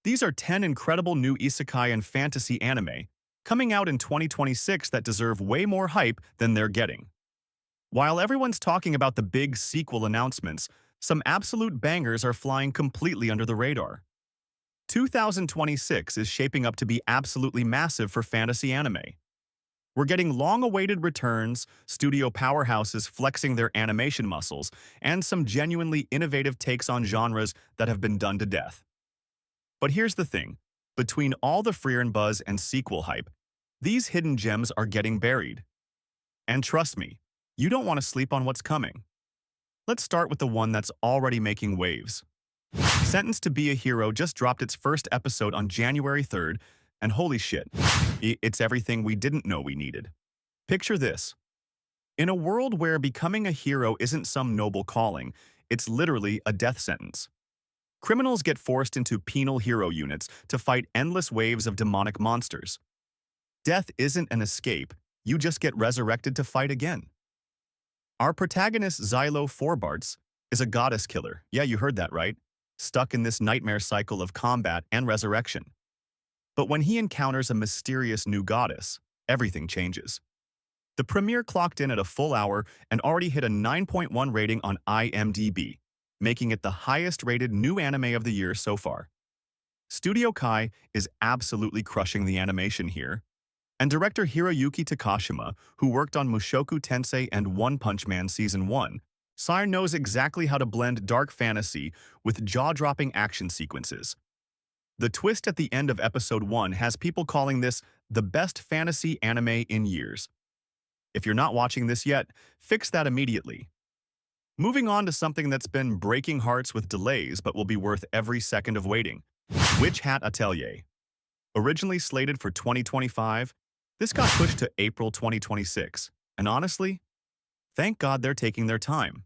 These are 10 incredible new isekai and fantasy anime coming out in 2026 that deserve way more hype than they're getting. While everyone's talking about the big sequel announcements, some absolute bangers are flying completely under the radar. 2026 is shaping up to be absolutely massive for fantasy anime. We're getting long-awaited returns, studio powerhouses flexing their animation muscles, and some genuinely innovative takes on genres that have been done to death. But here's the thing. Between all the Freerin buzz and sequel hype, these hidden gems are getting buried. And trust me, you don't want to sleep on what's coming. Let's start with the one that's already making waves. Sentenced to Be a Hero just dropped its first episode on January 3rd, and holy shit, it's everything we didn't know we needed. Picture this. In a world where becoming a hero isn't some noble calling, it's literally a death sentence. Criminals get forced into penal hero units to fight endless waves of demonic monsters. Death isn't an escape, you just get resurrected to fight again. Our protagonist Xylo Forbarts is a goddess killer. Yeah, you heard that right. Stuck in this nightmare cycle of combat and resurrection. But when he encounters a mysterious new goddess, everything changes. The premiere clocked in at a full hour and already hit a 9.1 rating on IMDb, making it the highest-rated new anime of the year so far. Studio Kai is absolutely crushing the animation here, and director Hiroyuki Takashima, who worked on Mushoku Tensei and One Punch Man Season 1, Sire knows exactly how to blend dark fantasy with jaw-dropping action sequences. The twist at the end of Episode 1 has people calling this the best fantasy anime in years. If you're not watching this yet, fix that immediately. Moving on to something that's been breaking hearts with delays but will be worth every second of waiting. Hat Atelier. Originally slated for 2025, this got pushed to April 2026, and honestly, thank God they're taking their time.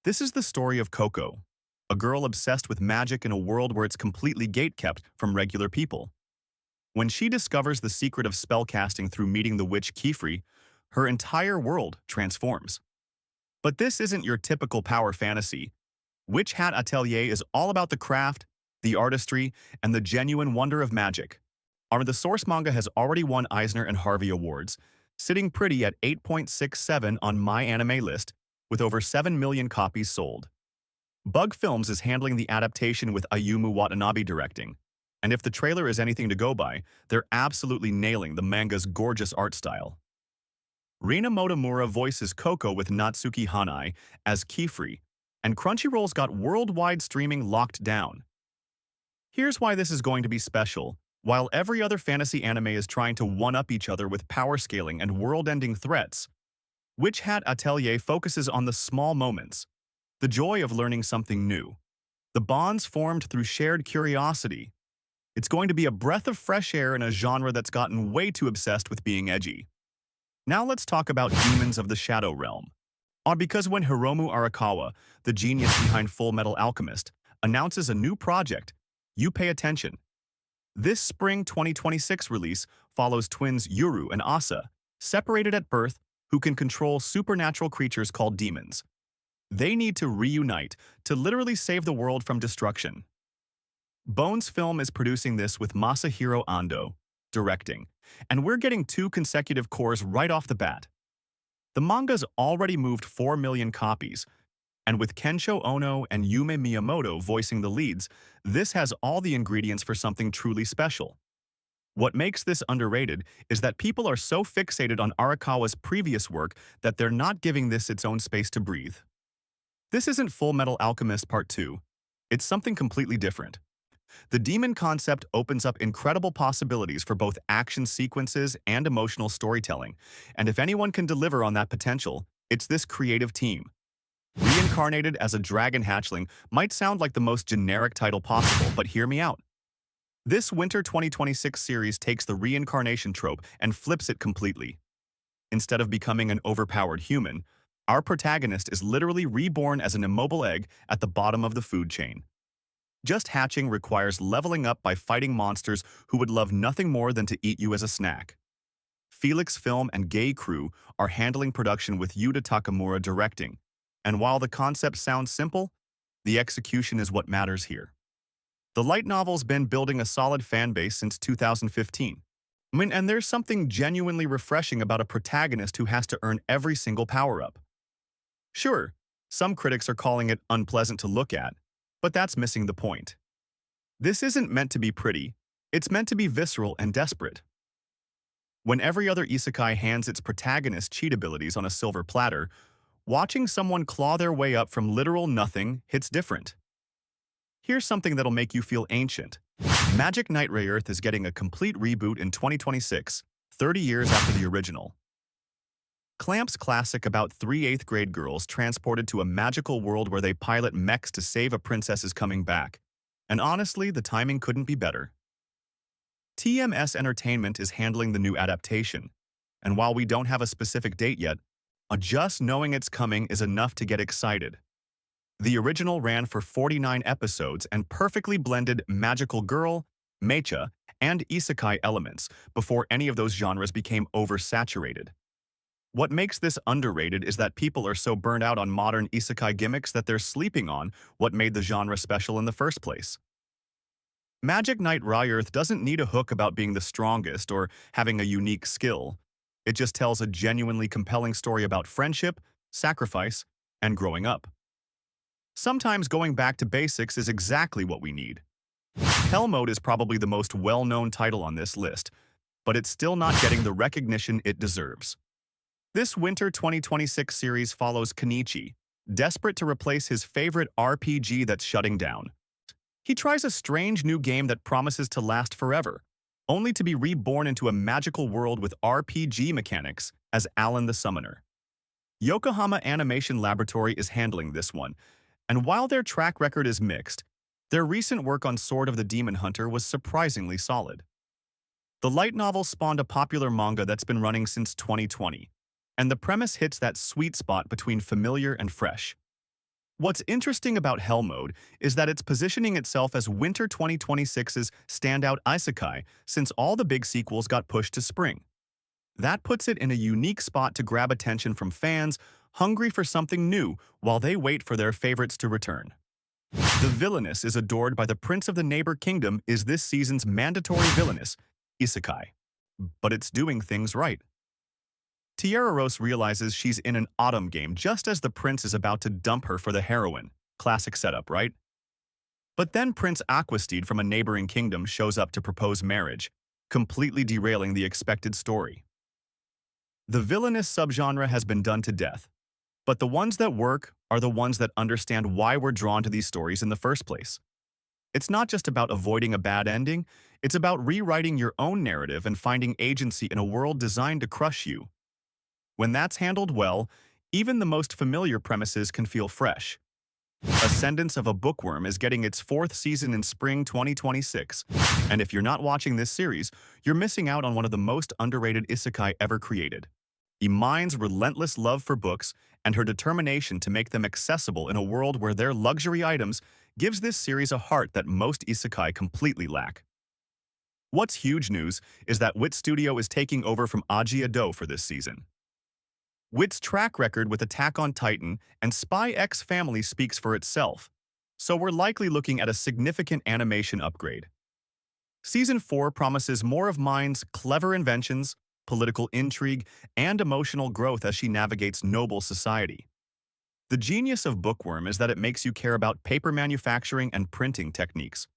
This is the story of Coco, a girl obsessed with magic in a world where it's completely gatekept from regular people. When she discovers the secret of spellcasting through meeting the witch Kifri, her entire world transforms. But this isn't your typical power fantasy. Hat Atelier is all about the craft, the artistry, and the genuine wonder of magic. The source manga has already won Eisner and Harvey Awards, sitting pretty at 8.67 on My Anime List, with over 7 million copies sold. Bug Films is handling the adaptation with Ayumu Watanabe directing, and if the trailer is anything to go by, they're absolutely nailing the manga's gorgeous art style. Rina Motomura voices Coco with Natsuki Hanai as Kifri, and Crunchyroll's got worldwide streaming locked down. Here's why this is going to be special. While every other fantasy anime is trying to one-up each other with power scaling and world-ending threats, Hat Atelier focuses on the small moments, the joy of learning something new, the bonds formed through shared curiosity. It's going to be a breath of fresh air in a genre that's gotten way too obsessed with being edgy. Now let's talk about Demons of the Shadow Realm. Because when Hiromu Arakawa, the genius behind Full Metal Alchemist, announces a new project, you pay attention. This spring 2026 release follows twins Yuru and Asa, separated at birth, who can control supernatural creatures called demons. They need to reunite to literally save the world from destruction. Bones Film is producing this with Masahiro Ando directing, and we're getting 2 consecutive cores right off the bat. The manga's already moved 4 million copies, and with Kensho Ono and Yume Miyamoto voicing the leads, this has all the ingredients for something truly special. What makes this underrated is that people are so fixated on Arakawa's previous work that they're not giving this its own space to breathe. This isn't Full Metal Alchemist Part 2. It's something completely different. The demon concept opens up incredible possibilities for both action sequences and emotional storytelling, and if anyone can deliver on that potential, it's this creative team. Reincarnated as a dragon hatchling might sound like the most generic title possible, but hear me out. This winter 2026 series takes the reincarnation trope and flips it completely. Instead of becoming an overpowered human, our protagonist is literally reborn as an immobile egg at the bottom of the food chain. Just hatching requires leveling up by fighting monsters who would love nothing more than to eat you as a snack. Felix Film and Gay Crew are handling production with Yuta Takamura directing, and while the concept sounds simple, the execution is what matters here. The light novel's been building a solid fan base since 2015. And there's something genuinely refreshing about a protagonist who has to earn every single power-up. Sure, some critics are calling it unpleasant to look at, but that's missing the point. This isn't meant to be pretty, it's meant to be visceral and desperate. When every other isekai hands its protagonist cheat abilities on a silver platter, watching someone claw their way up from literal nothing hits different. Here's something that'll make you feel ancient. Magic Knight Rayearth is getting a complete reboot in 2026, 30 years after the original. Clamp's classic about three 8th-grade girls transported to a magical world where they pilot mechs to save a princess is coming back. And honestly, the timing couldn't be better. TMS Entertainment is handling the new adaptation, and while we don't have a specific date yet, just knowing it's coming is enough to get excited. The original ran for 49 episodes and perfectly blended magical girl, mecha, and isekai elements before any of those genres became oversaturated. What makes this underrated is that people are so burned out on modern isekai gimmicks that they're sleeping on what made the genre special in the first place. Magic Knight Rayearth doesn't need a hook about being the strongest or having a unique skill. It just tells a genuinely compelling story about friendship, sacrifice, and growing up. Sometimes going back to basics is exactly what we need. Hell Mode is probably the most well-known title on this list, but it's still not getting the recognition it deserves. This winter 2026 series follows Kenichi, desperate to replace his favorite RPG that's shutting down. He tries a strange new game that promises to last forever, only to be reborn into a magical world with RPG mechanics as Alan the Summoner. Yokohama Animation Laboratory is handling this one, and while their track record is mixed, their recent work on Sword of the Demon Hunter was surprisingly solid. The light novel spawned a popular manga that's been running since 2020, and the premise hits that sweet spot between familiar and fresh. What's interesting about Hell Mode is that it's positioning itself as Winter 2026's standout isekai since all the big sequels got pushed to spring. That puts it in a unique spot to grab attention from fans hungry for something new while they wait for their favorites to return. The Villainess Is Adored by the Prince of the Neighbor Kingdom is this season's mandatory villainous, isekai. But it's doing things right. Tierra Rose realizes she's in an autumn game just as the prince is about to dump her for the heroine. Classic setup, right? But then Prince Aquasteed from a neighboring kingdom shows up to propose marriage, completely derailing the expected story. The villainous subgenre has been done to death, but the ones that work are the ones that understand why we're drawn to these stories in the first place. It's not just about avoiding a bad ending, it's about rewriting your own narrative and finding agency in a world designed to crush you. When that's handled well, even the most familiar premises can feel fresh. Ascendance of a Bookworm is getting its 4th season in spring 2026, and if you're not watching this series, you're missing out on one of the most underrated isekai ever created. Imai's relentless love for books and her determination to make them accessible in a world where they're luxury items gives this series a heart that most isekai completely lack. What's huge news is that Wit Studio is taking over from Aji Ado for this season. Wit's track record with Attack on Titan and Spy X Family speaks for itself, so we're likely looking at a significant animation upgrade. Season 4 promises more of Mine's clever inventions, political intrigue, and emotional growth as she navigates noble society. The genius of Bookworm is that it makes you care about paper manufacturing and printing techniques.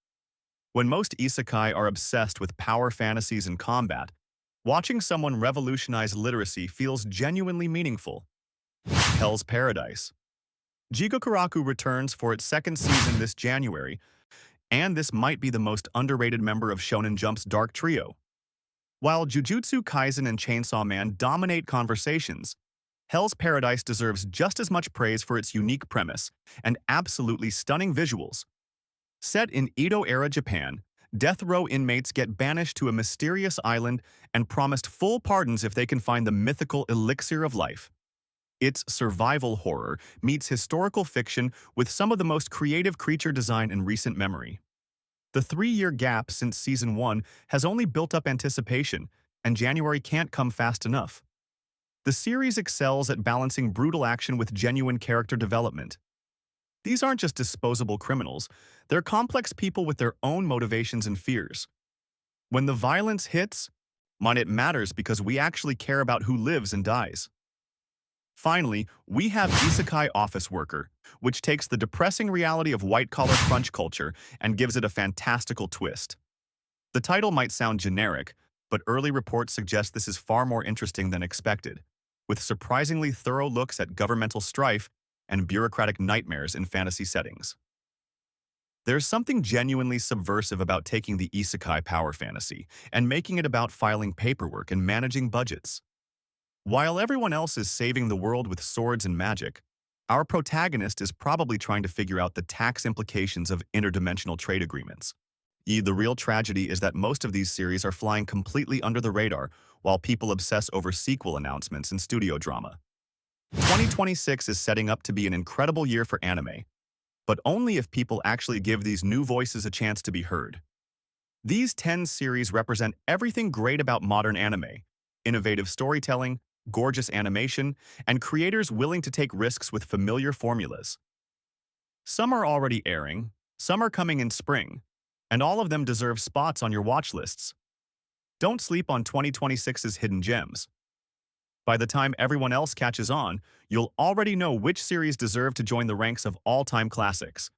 When most isekai are obsessed with power fantasies and combat, watching someone revolutionize literacy feels genuinely meaningful. Hell's Paradise. Jigokuraku returns for its 2nd season this January, and this might be the most underrated member of Shonen Jump's Dark Trio. While Jujutsu Kaisen and Chainsaw Man dominate conversations, Hell's Paradise deserves just as much praise for its unique premise and absolutely stunning visuals. Set in Edo-era Japan, death row inmates get banished to a mysterious island and promised full pardons if they can find the mythical elixir of life. It's survival horror meets historical fiction with some of the most creative creature design in recent memory. The 3-year gap since Season 1 has only built up anticipation, and January can't come fast enough. The series excels at balancing brutal action with genuine character development. These aren't just disposable criminals, they're complex people with their own motivations and fears. When the violence hits, it matters because we actually care about who lives and dies. Finally, we have Isekai Office Worker, which takes the depressing reality of white-collar crunch culture and gives it a fantastical twist. The title might sound generic, but early reports suggest this is far more interesting than expected, with surprisingly thorough looks at governmental strife and bureaucratic nightmares in fantasy settings. There's something genuinely subversive about taking the isekai power fantasy and making it about filing paperwork and managing budgets. While everyone else is saving the world with swords and magic, our protagonist is probably trying to figure out the tax implications of interdimensional trade agreements. The real tragedy is that most of these series are flying completely under the radar while people obsess over sequel announcements and studio drama. 2026 is setting up to be an incredible year for anime, but only if people actually give these new voices a chance to be heard. These 10 series represent everything great about modern anime: innovative storytelling, gorgeous animation, and creators willing to take risks with familiar formulas. Some are already airing, some are coming in spring, and all of them deserve spots on your watch lists. Don't sleep on 2026's hidden gems. By the time everyone else catches on, you'll already know which series deserve to join the ranks of all-time classics.